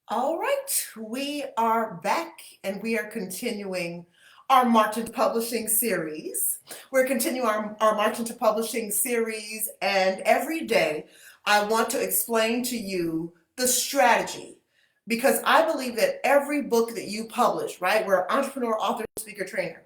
All right, we are back and we are continuing our March into Publishing series. We're continuing our March into Publishing series, and every day I want to explain to you the strategy because I believe that every book that you publish, right? We're an entrepreneur, author, speaker, trainer.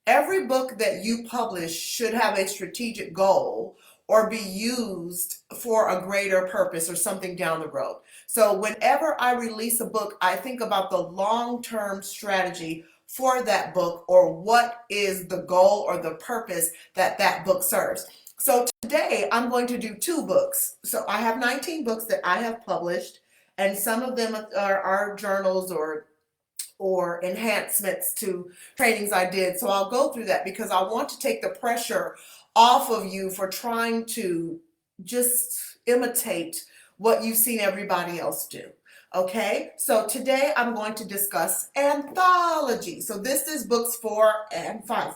Every book that you publish should have a strategic goal or be used for a greater purpose or something down the road. So whenever I release a book, I think about the long-term strategy for that book or what is the goal or the purpose that that book serves. So today I'm going to do two books. So I have 19 books that I have published, and some of them are journals or enhancements to trainings I did. So I'll go through that because I want to take the pressure off of you for trying to just imitate what you've seen everybody else do. Okay, so today I'm going to discuss anthology. So this is books 4 and 5.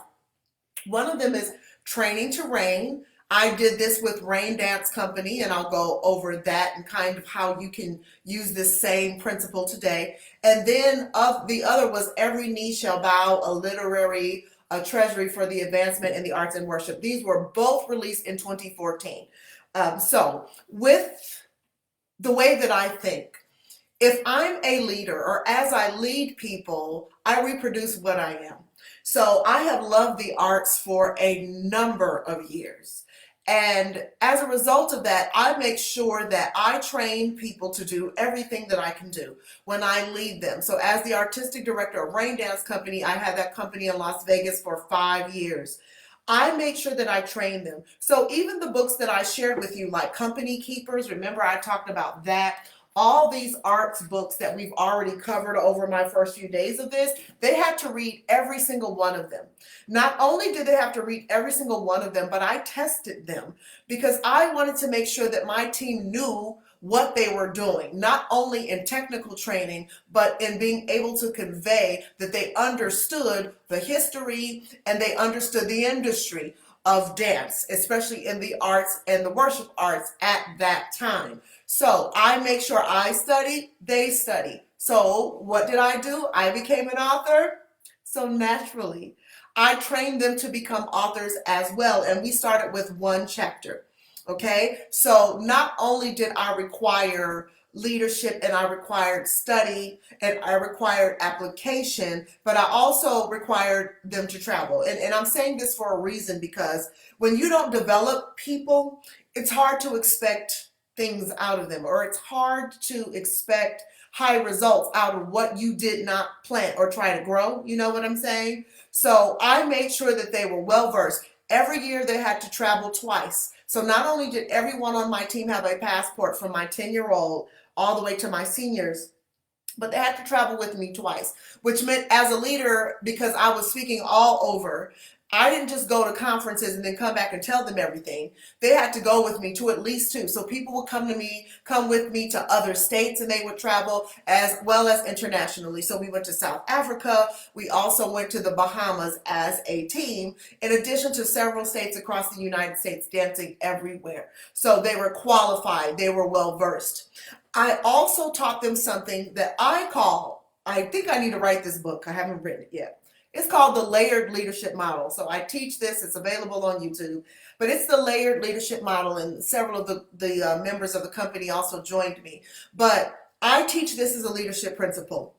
One of them is Training to Reign. I did this with Rain Dance Company, and I'll go over that and kind of how you can use this same principle today. And then of the other was Every Knee Shall Bow, a treasury for the advancement in the arts and worship. These were both released in 2014. So with the way that I think, if I'm a leader or as I lead people, I reproduce what I am. So I have loved the arts for a number of years. And as a result of that, I make sure that I train people to do everything that I can do when I lead them. So as the artistic director of Rain Dance Company, I had that company in Las Vegas for 5 years. I make sure that I train them. So even the books that I shared with you, like Company Keepers, remember I talked about that. All these arts books that we've already covered over my first few days of this, they had to read every single one of them. Not only did they have to read every single one of them, but I tested them because I wanted to make sure that my team knew what they were doing, not only in technical training, but in being able to convey that they understood the history and they understood the industry of dance, especially in the arts and the worship arts at that time. So I make sure I study, they study. So what did I do? I became an author. So naturally, I trained them to become authors as well. And we started with one chapter. Okay, so not only did I require leadership and I required study and I required application, but I also required them to travel. And I'm saying this for a reason because when you don't develop people, it's hard to expect things out of them, or it's hard to expect high results out of what you did not plant or try to grow. You know what I'm saying? So I made sure that they were well versed. Every year they had to travel twice. So not only did everyone on my team have a passport from my 10-year-old all the way to my seniors, but they had to travel with me twice, which meant as a leader, because I was speaking all over, I didn't just go to conferences and then come back and tell them everything. They had to go with me to at least two. So people would come with me to other states, and they would travel as well as internationally. So we went to South Africa. We also went to the Bahamas as a team, in addition to several states across the United States, dancing everywhere. So they were qualified. They were well versed. I also taught them something that I think I need to write this book. I haven't written it yet. It's called the layered leadership model. So I teach this, it's available on YouTube, but it's the layered leadership model, and several of the members of the company also joined me. But I teach this as a leadership principle.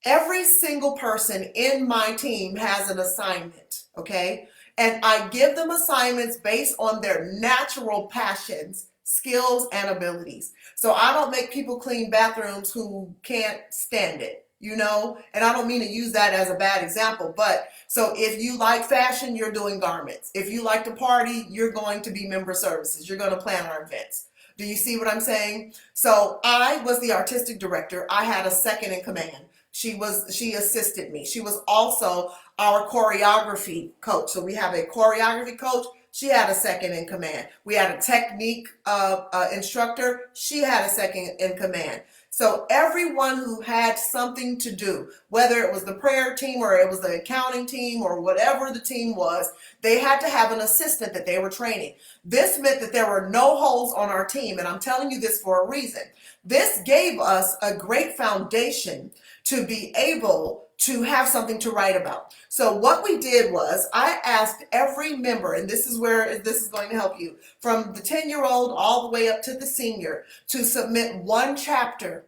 Every single person in my team has an assignment, okay? And I give them assignments based on their natural passions, skills, and abilities. So I don't make people clean bathrooms who can't stand it. And I don't mean to use that as a bad example, but so if you like fashion, you're doing garments. If you like to party, you're going to be member services. You're going to plan our events. Do you see what I'm saying? So I was the artistic director. I had a second in command. She assisted me. She was also our choreography coach. So we have a choreography coach. She had a second in command. We had a technique instructor. She had a second in command. So everyone who had something to do, whether it was the prayer team or it was the accounting team or whatever the team was, they had to have an assistant that they were training. This meant that there were no holes on our team, and I'm telling you this for a reason. This gave us a great foundation to be able to have something to write about. So what we did was I asked every member, and this is where this is going to help you, from the 10-year-old all the way up to the senior, to submit one chapter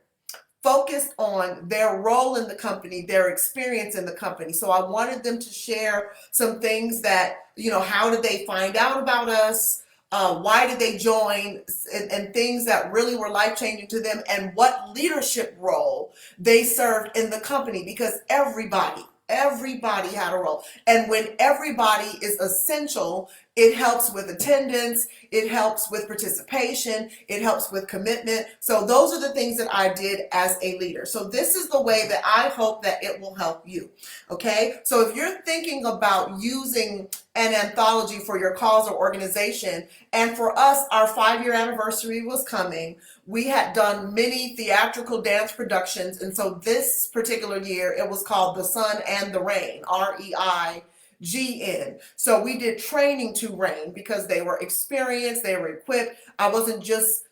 focused on their role in the company, their experience in the company. So I wanted them to share some things that, how did they find out about us? Why did they join, and things that really were life-changing to them, and what leadership role they served in the company, because everybody had a role. And when everybody is essential, it helps with attendance, it helps with participation, it helps with commitment. So those are the things that I did as a leader. So this is the way that I hope that it will help you. Okay, so if you're thinking about using an anthology for your cause or organization, and for us, our 5-year anniversary was coming. We had done many theatrical dance productions, and so this particular year, it was called The Sun and the Rain, REIGN. So we did training to reign because they were experienced, they were equipped. I wasn't just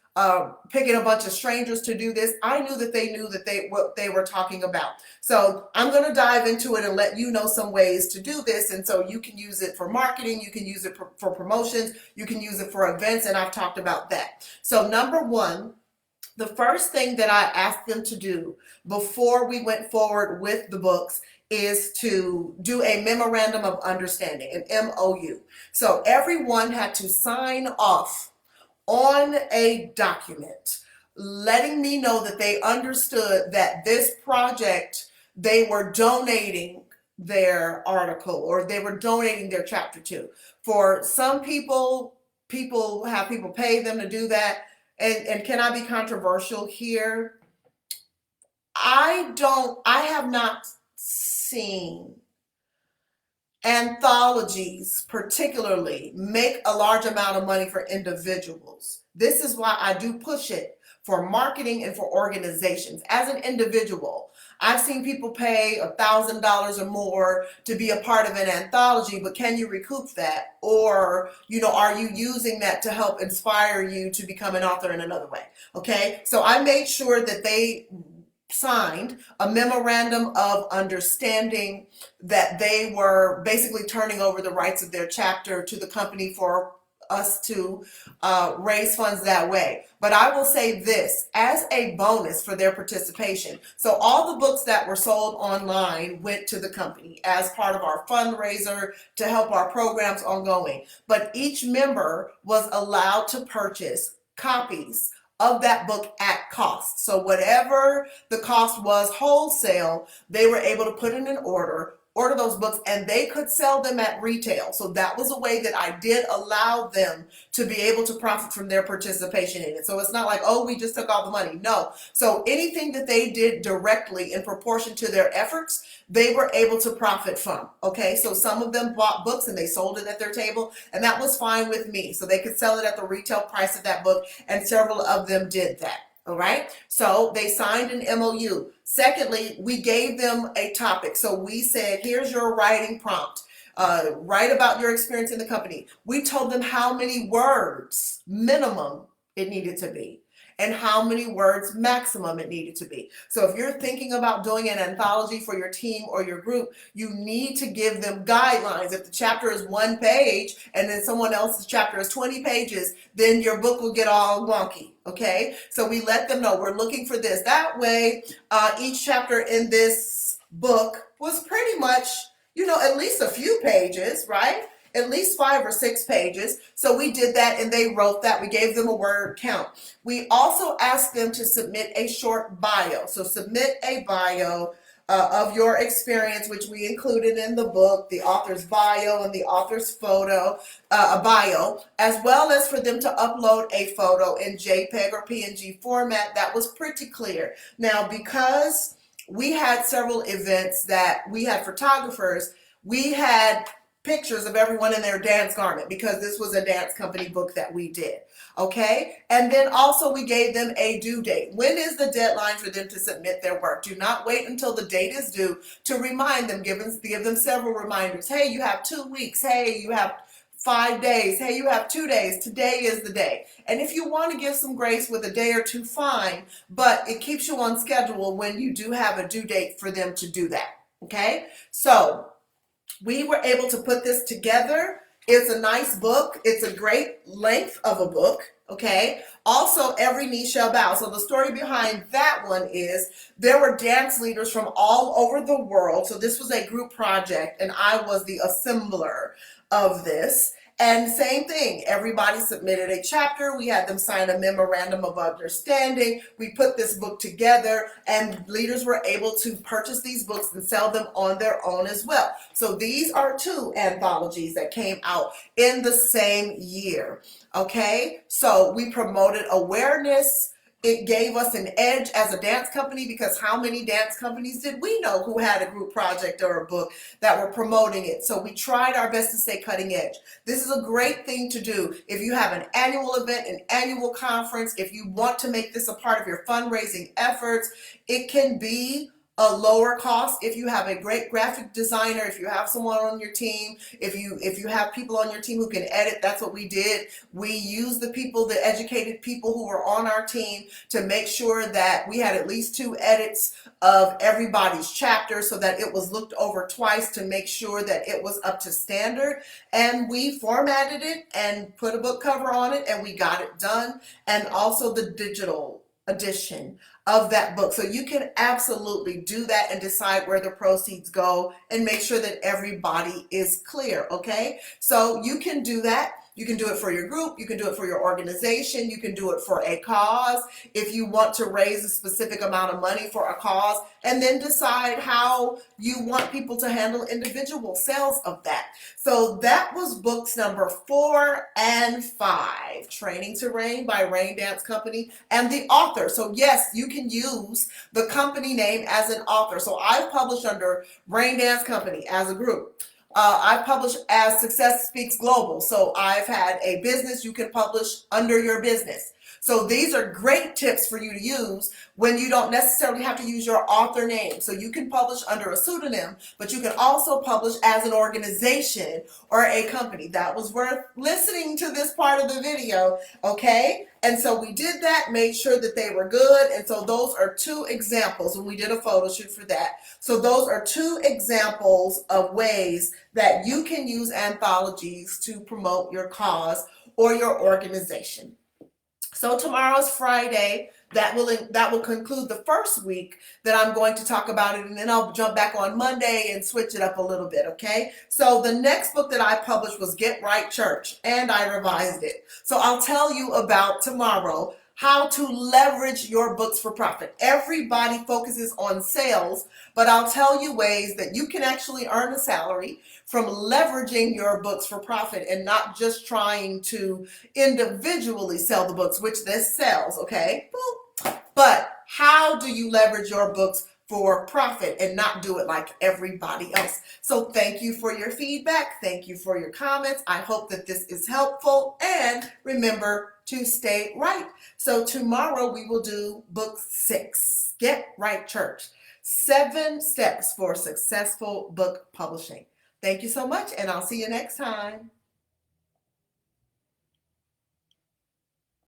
picking a bunch of strangers to do this. I knew that they knew what they were talking about. So I'm going to dive into it and let you know some ways to do this. And so you can use it for marketing, you can use it for promotions, you can use it for events, and I've talked about that. So number one, the first thing that I asked them to do before we went forward with the books is to do a memorandum of understanding, an MOU. So everyone had to sign off on a document letting me know that they understood that this project, they were donating their article or they were donating their chapter to. For some people have people pay them to do that. And can I be controversial here? I have not seen anthologies particularly make a large amount of money for individuals. This is why I do push it for marketing and for organizations. As an individual, I've seen people pay $1,000 or more to be a part of an anthology, but can you recoup that? Or, are you using that to help inspire you to become an author in another way? Okay, so I made sure that they signed a memorandum of understanding that they were basically turning over the rights of their chapter to the company for us to raise funds that way. But I will say this as a bonus for their participation. So all the books that were sold online went to the company as part of our fundraiser to help our programs ongoing. But each member was allowed to purchase copies of that book at cost. So whatever the cost was wholesale, they were able to put in an order those books, and they could sell them at retail. So that was a way that I did allow them to be able to profit from their participation in it. So it's not like, oh, we just took all the money. No. So anything that they did directly in proportion to their efforts, they were able to profit from. Okay, so some of them bought books and they sold it at their table, and that was fine with me. So they could sell it at the retail price of that book, and several of them did that. All right, so they signed an MOU. Secondly, we gave them a topic. So we said, here's your writing prompt. Write about your experience in the company. We told them how many words minimum it needed to be and how many words maximum it needed to be. So if you're thinking about doing an anthology for your team or your group, you need to give them guidelines. If the chapter is 1 page and then someone else's chapter is 20 pages, then your book will get all wonky. Okay, so we let them know we're looking for this. That way, each chapter in this book was pretty much, at least a few pages, right? At least 5 or 6 pages. So we did that and they wrote that. We gave them a word count. We also asked them to submit a short bio. So submit a bio of your experience, which we included in the book, the author's bio and the author's photo, a bio, as well as for them to upload a photo in JPEG or PNG format. That was pretty clear. Now, because we had several events that we had photographers, we had pictures of everyone in their dance garment because this was a dance company book that we did. Okay, and then also we gave them a due date. When is the deadline for them to submit their work? Do not wait until the date is due to remind them, give them several reminders. Hey, you have 2 weeks. Hey, you have 5 days. Hey, you have 2 days. Today is the day. And if you want to give some grace with a day or two, fine, but it keeps you on schedule when you do have a due date for them to do that. Okay? So we were able to put this together. It's a nice book. It's a great length of a book. Okay. Also, every knee shall bow. So the story behind that one is there were dance leaders from all over the world. So this was a group project, and I was the assembler of this. And same thing, everybody submitted a chapter. We had them sign a memorandum of understanding. We put this book together, and leaders were able to purchase these books and sell them on their own as well. So these are 2 anthologies that came out in the same year. Okay, so we promoted awareness. It gave us an edge as a dance company, because how many dance companies did we know who had a group project or a book that were promoting it? So we tried our best to stay cutting edge. This is a great thing to do if you have an annual event, an annual conference, if you want to make this a part of your fundraising efforts. It can be a lower cost if you have a great graphic designer, if you have someone on your team, if you have people on your team who can edit. That's what we did. We used the people, the educated people who were on our team, to make sure that we had at least 2 edits of everybody's chapter, so that it was looked over twice to make sure that it was up to standard. And we formatted it and put a book cover on it, and we got it done. And also the digital edition of that book. So you can absolutely do that and decide where the proceeds go and make sure that everybody is clear. Okay, so you can do that. You can do it for your group, you can do it for your organization, you can do it for a cause. If you want to raise a specific amount of money for a cause, and then decide how you want people to handle individual sales of that. So that was books number 4 and 5, Training to Reign by Rain Dance Company, and the author. So yes, you can use the company name as an author. So I've published under Rain Dance Company as a group. I publish as Success Speaks Global. So I've had a business, you can publish under your business. So these are great tips for you to use when you don't necessarily have to use your author name. So you can publish under a pseudonym, but you can also publish as an organization or a company. That was worth listening to this part of the video, okay? And so we did that, made sure that they were good. And so those are 2 examples, and we did a photo shoot for that. So those are 2 examples of ways that you can use anthologies to promote your cause or your organization. So tomorrow's Friday. That will conclude the first week that I'm going to talk about it, and then I'll jump back on Monday and switch it up a little bit, okay? So the next book that I published was Get Right Church, and I revised it. So I'll tell you about tomorrow how to leverage your books for profit. Everybody focuses on sales, but I'll tell you ways that you can actually earn a salary from leveraging your books for profit and not just trying to individually sell the books, which this sells, okay? But how do you leverage your books for profit and not do it like everybody else? So thank you for your feedback. Thank you for your comments. I hope that this is helpful, and remember to stay right. So tomorrow we will do book 6, Get Right Church, 7 steps for successful book publishing. Thank you so much, and I'll see you next time.